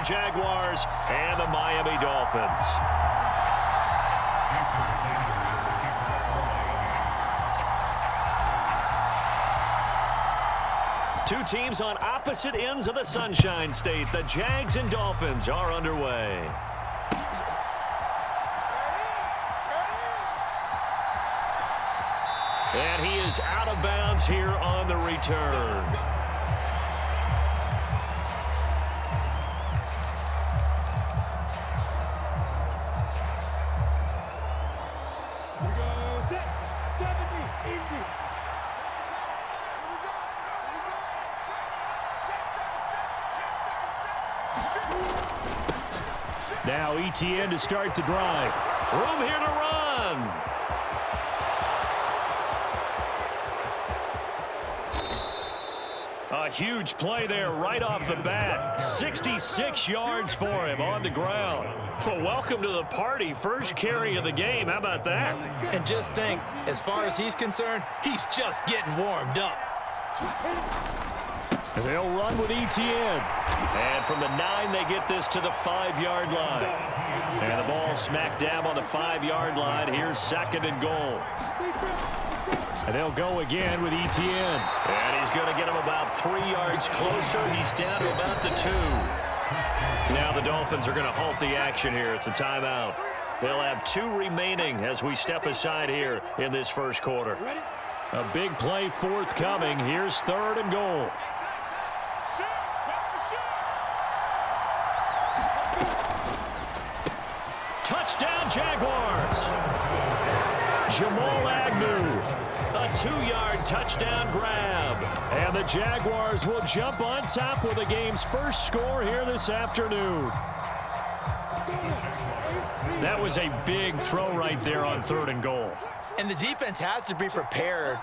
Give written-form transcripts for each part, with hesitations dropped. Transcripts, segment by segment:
Jaguars and the Miami Dolphins. Two teams on opposite ends of the Sunshine State. The Jags and Dolphins are underway. And he is out of bounds here on the return. Now ETN to start the drive. Room here to run. A huge play there right off the bat. 66 yards for him on the ground. Well, welcome to the party. First carry of the game. How about that? And just think, as far as he's concerned, he's just getting warmed up. They'll run with ETN. And from the 9, they get this to the 5-yard line. And the ball smack dab on the 5-yard line. Here's 2nd and goal. And they'll go again with ETN. And he's going to get him about 3 yards closer. He's down to about the 2. Now the Dolphins are going to halt the action here. It's a timeout. They'll have 2 remaining as we step aside here in this first quarter. A big play forthcoming. Here's 3rd and goal. Touchdown, Jaguars. Jamal Agnew, a 2-yard touchdown grab. And the Jaguars will jump on top with the game's first score here this afternoon. That was a big throw right there on 3rd and goal. And the defense has to be prepared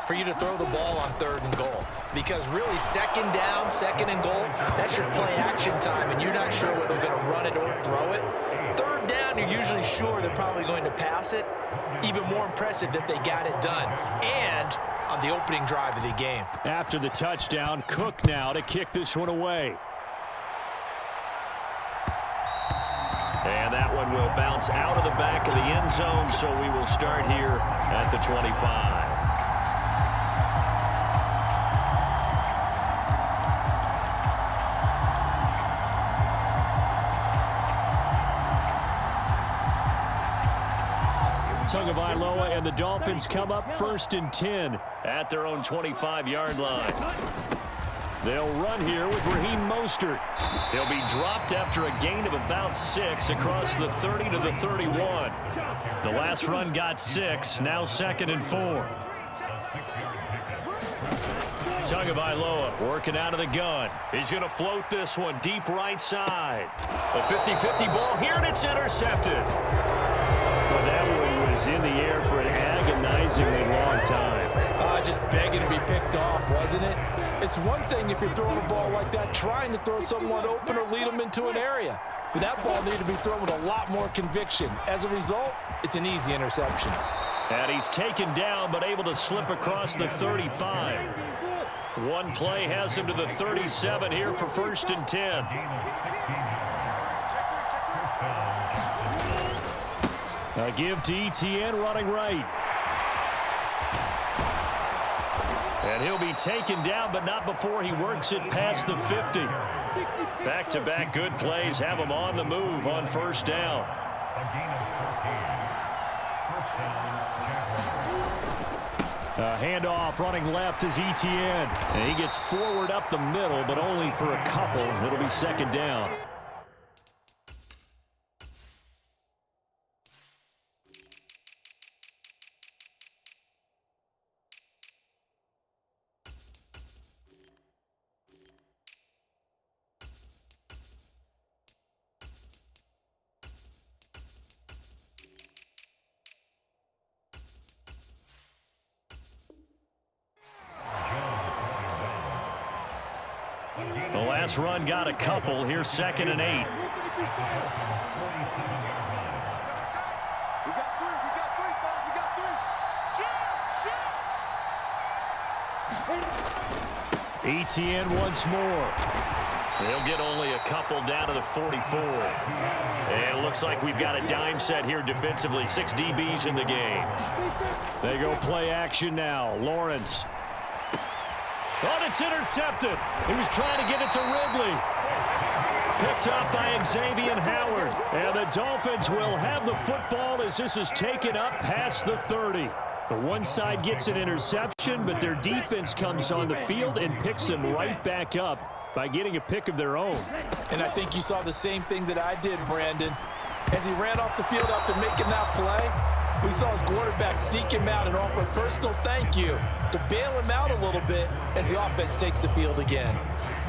for you to throw the ball on 3rd and goal. Because really, 2nd down, 2nd and goal, that's your play action time, and you're not sure whether they're going to run it or throw it. 3rd down, you're usually sure they're probably going to pass it. Even more impressive that they got it done. And on the opening drive of the game. After the touchdown, Cook now to kick this one away. And that one will bounce out of the back of the end zone, so we will start here at the 25. Tagovailoa and the Dolphins come up 1st and 10 at their own 25-yard line. They'll run here with Raheem Mostert. He'll be dropped after a gain of about 6 across the 30 to the 31. The last run got 6, now 2nd and 4. Tagovailoa working out of the gun. He's going to float this one deep right side. A 50-50 ball here, and it's intercepted. Well, that one was in the air for an agonizingly long time. Just begging to be picked off, wasn't it? It's one thing if you're throwing a ball like that, trying to throw someone open or lead them into an area. But that ball needed to be thrown with a lot more conviction. As a result, it's an easy interception. And he's taken down, but able to slip across the 35. One play has him to the 37 here for 1st and 10. A give to ETN running right. And he'll be taken down, but not before he works it past the 50. Back-to-back good plays have him on the move on 1st down. A handoff running left is ETN. And he gets forward up the middle, but only for a couple. It'll be 2nd down. The last run got a couple. Here's 2nd and 8. ETN once more. They'll get only a couple down to the 44. And it looks like we've got a dime set here defensively. 6 DBs in the game. They go play action now. Lawrence. Oh, it's intercepted. He was trying to get it to Ridley. Picked up by Xavier Howard. And the Dolphins will have the football as this is taken up past the 30. The one side gets an interception, but their defense comes on the field and picks them right back up by getting a pick of their own. And I think you saw the same thing that I did, Brandon. As he ran off the field after making that play, we saw his quarterback seek him out and offer a personal thank you to bail him out a little bit as the offense takes the field again.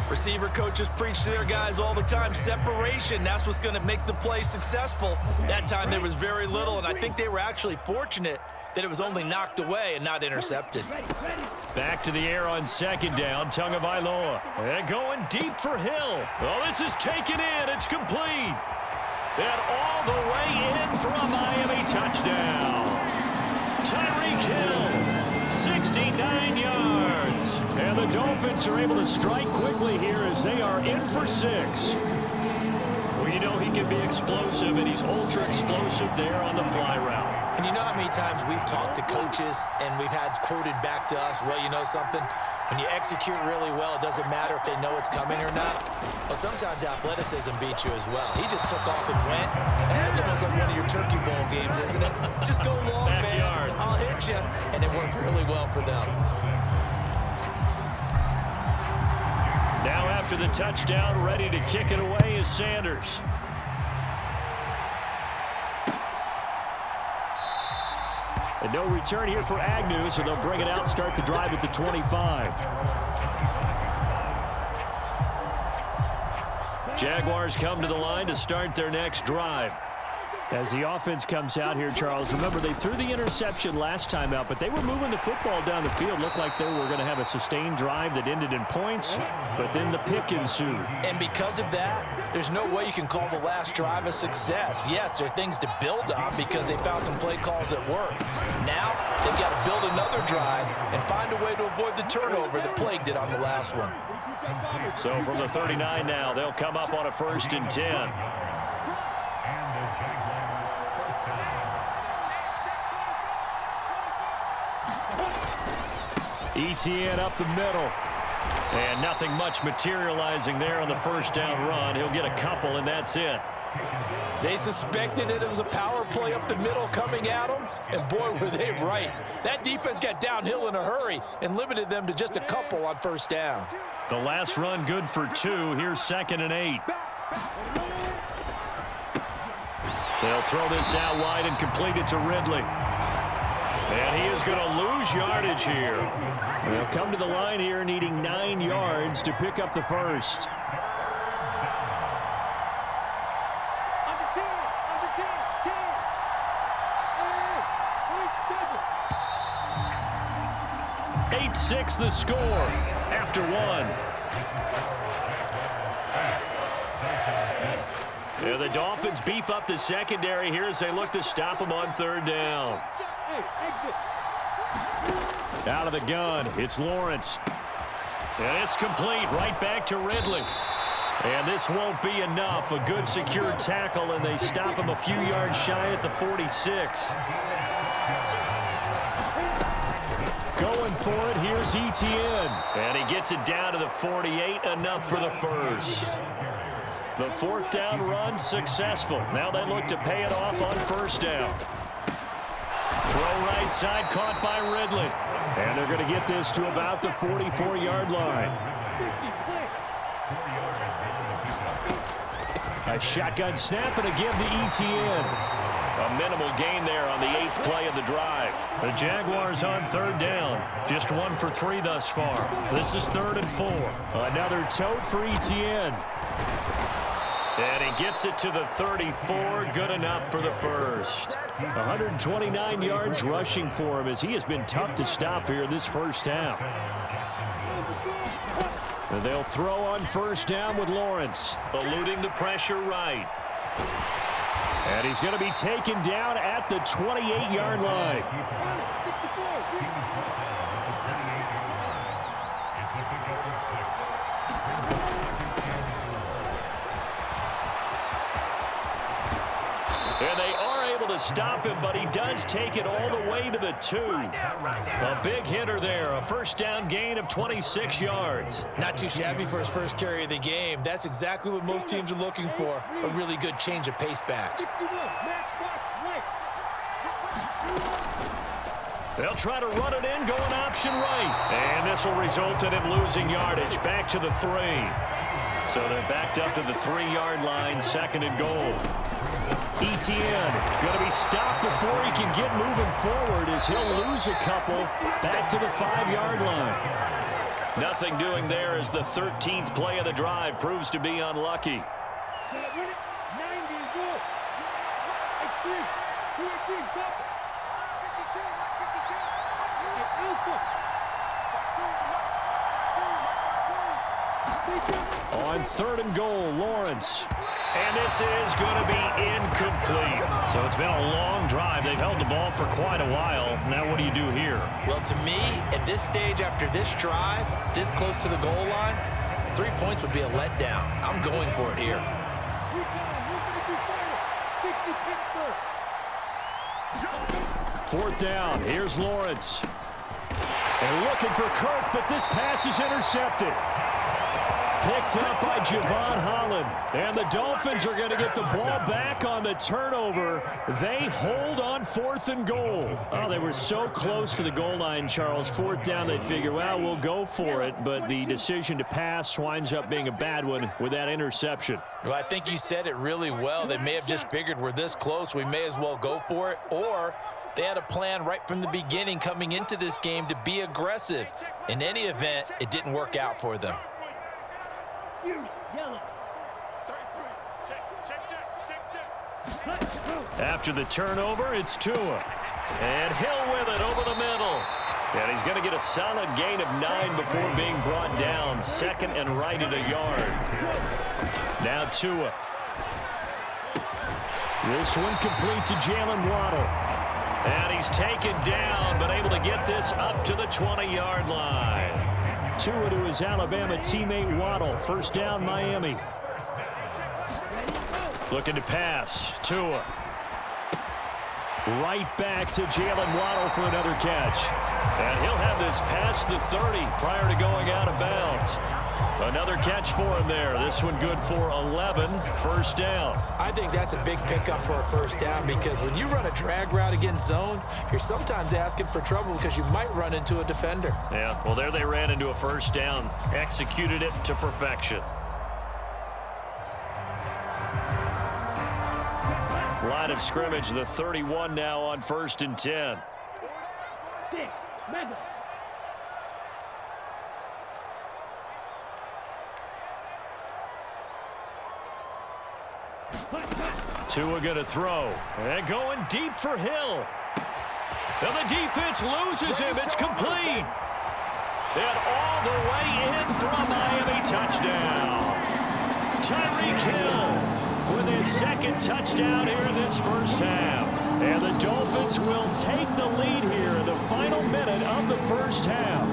Receiver coaches preach to their guys all the time, separation. That's what's going to make the play successful. That time there was very little, and I think they were actually fortunate that it was only knocked away and not intercepted. Back to the air on second down, Tagovailoa. And going deep for Hill. Oh, this is taken in. It's complete. And all the way in for a Miami touchdown. Tyreek Hill, 69 yards. And the Dolphins are able to strike quickly here as they are in for 6. Well, you know he can be explosive, and he's ultra explosive there on the fly route. And you know how many times we've talked to coaches and we've had quoted back to us, well, you know something? When you execute really well, it doesn't matter if they know it's coming or not. Well, sometimes athleticism beats you as well. He just took off and went. And it's almost like one of your Turkey Bowl games, isn't it? Just go long, Backyard. man. I'll hit you. And it worked really well for them. Now after the touchdown, ready to kick it away is Sanders. And no return here for Agnew, so they'll bring it out, start the drive at the 25. Jaguars come to the line to start their next drive. As the offense comes out here, Charles, remember they threw the interception last time out, but they were moving the football down the field. Looked like they were going to have a sustained drive that ended in points, but then the pick ensued. And because of that, there's no way you can call the last drive a success. Yes, there are things to build on because they found some play calls that work. Now, they've got to build another drive and find a way to avoid the turnover that plagued it on the last one. So from the 39 now, they'll come up on a 1st and 10. Etienne up the middle. And nothing much materializing there on the first down run. He'll get a couple, and that's it. They suspected it was a power play up the middle coming at them, and boy, were they right. That defense got downhill in a hurry and limited them to just a couple on first down. The last run good for 2. Here's 2nd and 8. They'll throw this out wide and complete it to Ridley. And he is going to lose yardage here. They'll come to the line here needing 9 yards to pick up the first. Under 8-6 the score after 1. Yeah, the Dolphins beef up the secondary here as they look to stop them on 3rd down. Out of the gun, it's Lawrence. And it's complete, right back to Ridley. And this won't be enough. A good secure tackle, and they stop him a few yards shy at the 46. Going for it, here's Etienne. And he gets it down to the 48, enough for the first. The 4th down run successful. Now they look to pay it off on 1st down. Throw right side, caught by Ridley. And they're going to get this to about the 44-yard line. A shotgun snap and a give to Etienne. A minimal gain there on the 8th play of the drive. The Jaguars on 3rd down. Just 1 for 3 thus far. This is 3rd and 4. Another tote for Etienne. And he gets it to the 34. Good enough for the first. 129 yards rushing for him as he has been tough to stop here this first half. And they'll throw on 1st down with Lawrence. Eluding the pressure right. And he's going to be taken down at the 28-yard line. And they are able to stop him, but he does take it all the way to the 2. A big hitter there, a first down gain of 26 yards. Not too shabby for his first carry of the game. That's exactly what most teams are looking for, a really good change of pace back. They'll try to run it in, going option right. And this will result in him losing yardage, back to the 3. So they're backed up to the 3-yard line, 2nd and goal. Etienne going to be stopped before he can get moving forward as he'll lose a couple back to the 5-yard line. Nothing doing there as the 13th play of the drive proves to be unlucky. On 3rd and goal, Lawrence. And this is going to be incomplete. So it's been a long drive. They've held the ball for quite a while. Now what do you do here? Well, to me, at this stage after this drive, this close to the goal line, 3 points would be a letdown. I'm going for it here. Fourth down. Here's Lawrence. And looking for Kirk, but this pass is intercepted. Picked up by Javon Holland. And the Dolphins are going to get the ball back on the turnover. They hold on 4th and goal. Oh, they were so close to the goal line, Charles. 4th down, they figure, well, we'll go for it. But the decision to pass winds up being a bad one with that interception. Well, I think you said it really well. They may have just figured we're this close, we may as well go for it. Or they had a plan right from the beginning coming into this game to be aggressive. In any event, it didn't work out for them. After the turnover, it's Tua. And Hill with it over the middle. And he's going to get a solid gain of 9 before being brought down. 2nd and right at a yard. Now Tua. This one complete to Jalen Waddle. And he's taken down, but able to get this up to the 20-yard line. Tua to his Alabama teammate Waddle. First down, Miami. Looking to pass. Tua. Right back to Jalen Waddle for another catch. And he'll have this past the 30 prior to going out of bounds. Another catch for him there. This one good for 11. First down. I think that's a big pickup for a first down because when you run a drag route against zone, you're sometimes asking for trouble because you might run into a defender. Yeah, well, there they ran into a first down. Executed it to perfection. Line of scrimmage, the 31 now on 1st and 10. Tua going to throw. And going deep for Hill. And the defense loses him. It's complete. And all the way in for a Miami touchdown. Tyreek Hill with his 2nd touchdown here in this first half. And the Dolphins will take the lead here in the final minute of the first half.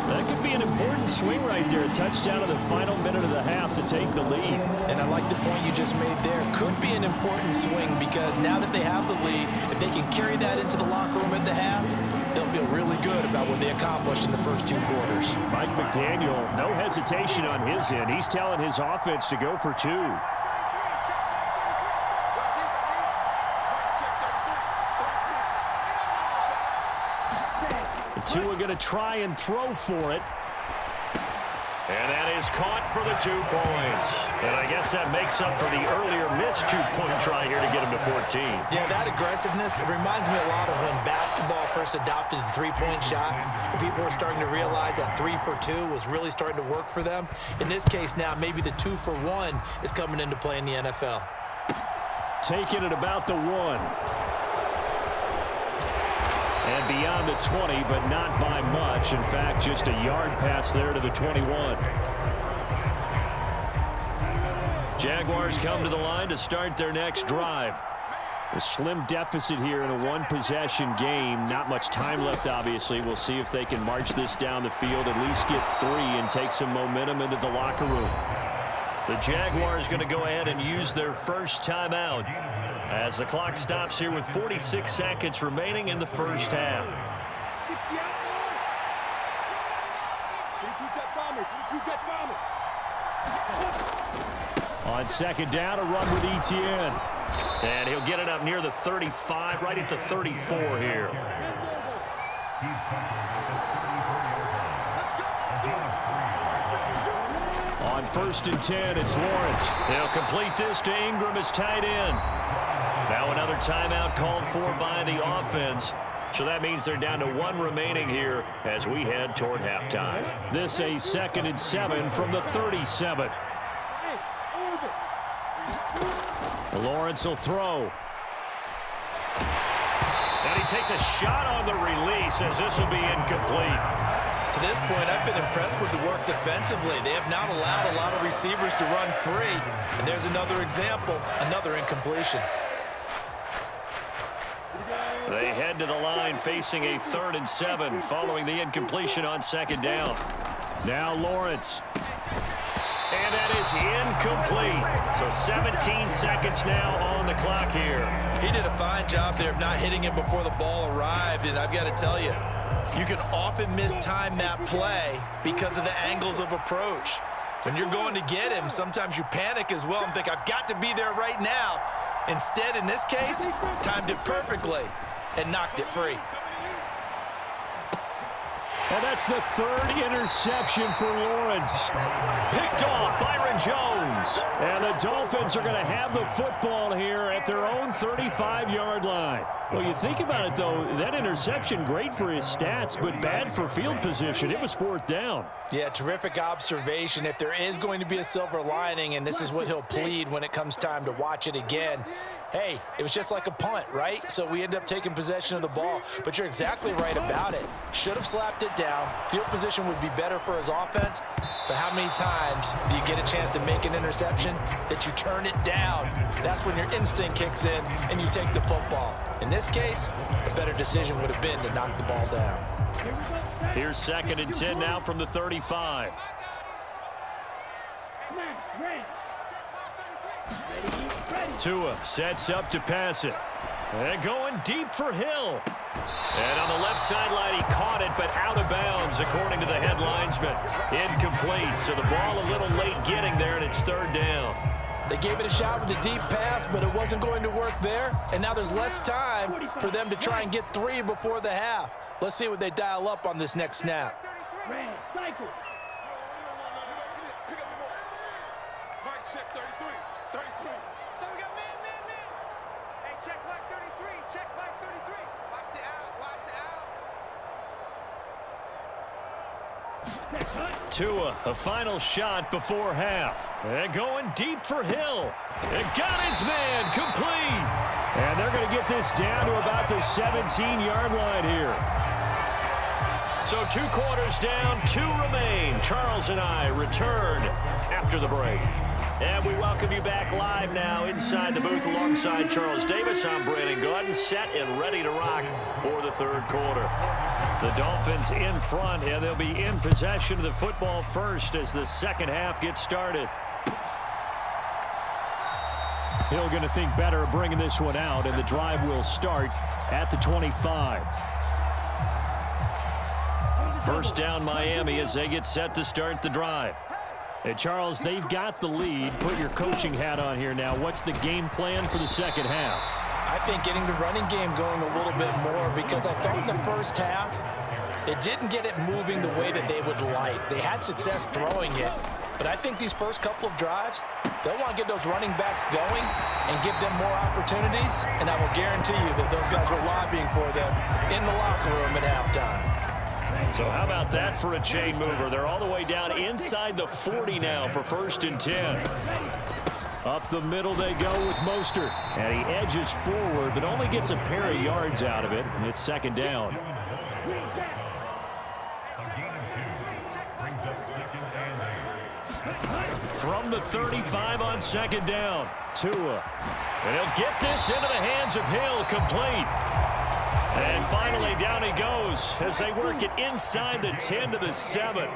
That could be an important swing right there. A touchdown in the final minute of the half to take the lead. And I like the point you just made there. Could be an important swing because now that they have the lead, if they can carry that into the locker room at the half, they'll feel really good about what they accomplished in the first 2 quarters. Mike McDaniel, no hesitation on his end. He's telling his offense to go for 2. Tua going to try and throw for it. And that is caught for the 2 points. And I guess that makes up for the earlier missed 2-point try here to get him to 14. Yeah, that aggressiveness, it reminds me a lot of when basketball first adopted the 3-point shot. And people were starting to realize that 3 for 2 was really starting to work for them. In this case now, maybe the 2 for 1 is coming into play in the NFL. Taking it about the 1. And beyond the 20, but not by much. In fact, just a yard pass there to the 21. Jaguars come to the line to start their next drive. A slim deficit here in a 1-possession game. Not much time left, obviously. We'll see if they can march this down the field, at least get 3 and take some momentum into the locker room. The Jaguars going to go ahead and use their first timeout as the clock stops here with 46 seconds remaining in the first half. On second down, a run with Etienne. And he'll get it up near the 35, right at the 34 here. On 1st and 10, it's Lawrence. He'll complete this to Ingram as tight end. Now another timeout called for by the offense. So that means they're down to 1 remaining here as we head toward halftime. This a 2nd and 7 from the 37. Lawrence will throw. And he takes a shot on the release as this will be incomplete. To this point, I've been impressed with the work defensively. They have not allowed a lot of receivers to run free. And there's another example, another incompletion. They head to the line facing a 3rd and 7 following the incompletion on 2nd down. Now Lawrence. And that is incomplete. So 17 seconds now on the clock here. He did a fine job there of not hitting him before the ball arrived. And I've got to tell you, you can often mistime that play because of the angles of approach. When you're going to get him, sometimes you panic as well and think, I've got to be there right now. Instead, in this case, timed it perfectly and knocked it free. And that's the 3rd interception for Lawrence. Picked off Byron Jones. And the Dolphins are going to have the football here at their own 35-yard line. Well, you think about it, though, that interception, great for his stats, but bad for field position. It was 4th down. Yeah, terrific observation. If there is going to be a silver lining, and this is what he'll plead when it comes time to watch it again, hey, it was just like a punt, right? So we end up taking possession of the ball. But you're exactly right about it. Should have slapped it down. Field position would be better for his offense. But how many times do you get a chance to make an interception that you turn it down? That's when your instinct kicks in and you take the football. In this case, the better decision would have been to knock the ball down. Here's 2nd and 10 now from the 35. Tua sets up to pass it. And going deep for Hill. And on the left sideline, he caught it, but out of bounds, according to the head linesman. Incomplete, so the ball a little late getting there, and it's 3rd down. They gave it a shot with a deep pass, but it wasn't going to work there. And now there's less time for them to try and get 3 before the half. Let's see what they dial up on this next snap. Tua, a final shot before half. And going deep for Hill. And got his man complete. And they're going to get this down to about the 17-yard line here. So 2 quarters down, 2 remain. Charles and I return after the break. And we welcome you back live now inside the booth alongside Charles Davis. I'm Brandon Gordon, set and ready to rock for the 3rd quarter. The Dolphins in front, and they'll be in possession of the football first as the 2nd half gets started. Hill going to think better of bringing this one out, and the drive will start at the 25. First down Miami as they get set to start the drive. Hey, Charles, they've got the lead. Put your coaching hat on here now. What's the game plan for the 2nd half? I think getting the running game going a little bit more, because I thought in the first half it didn't get it moving the way that they would like. They had success throwing it, but I think these first couple of drives, they'll want to get those running backs going and give them more opportunities, and I will guarantee you that those guys were lobbying for them in the locker room at halftime. So how about that for a chain mover? They're all the way down inside the 40 now for 1st and 10. Up the middle they go with Mostert. And he edges forward, but only gets a pair of yards out of it. And it's 2nd down. From the 35 on 2nd down, Tua. And he'll get this into the hands of Hill, complete. And finally, down he goes as they work it inside the 10 to the 7.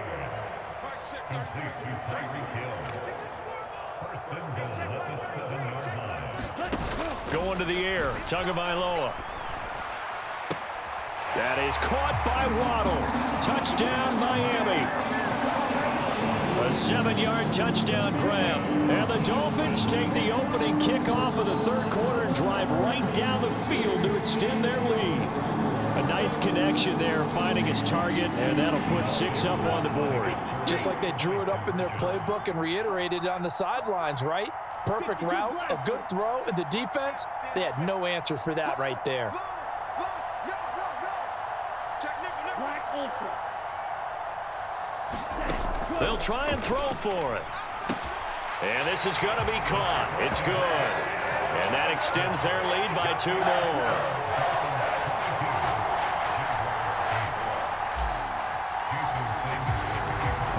Going to the air, Tagovailoa. That is caught by Waddle. Touchdown, Miami. A 7-yard touchdown grab. And the Dolphins take the opening kickoff of the third quarter and drive right down the field to extend their lead. A nice connection there, finding his target, and that'll put 6 up on the board. Just like they drew it up in their playbook and reiterated on the sidelines, right? Perfect route, a good throw, and the defense, they had no answer for that right there. They'll try and throw for it. And this is going to be caught. It's good. And that extends their lead by 2 more.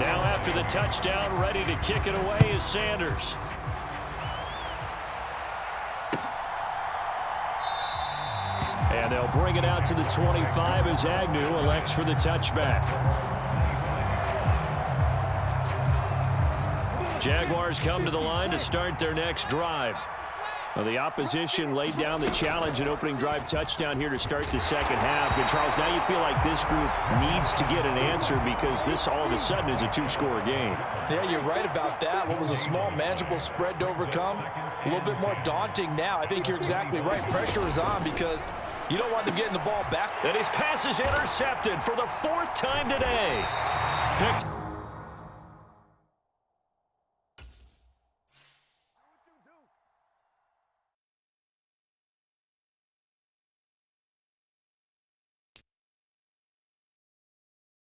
Now after the touchdown, ready to kick it away is Sanders. And they'll bring it out to the 25 as Agnew elects for the touchback. Jaguars come to the line to start their next drive. Well, the opposition laid down the challenge and opening drive touchdown here to start the second half. And, Charles, now you feel like this group needs to get an answer because this all of a sudden is a 2-score game. Yeah, you're right about that. What was a small, manageable spread to overcome, a little bit more daunting now. I think you're exactly right. Pressure is on because you don't want them getting the ball back. And his pass is intercepted for the 4th time today. Picked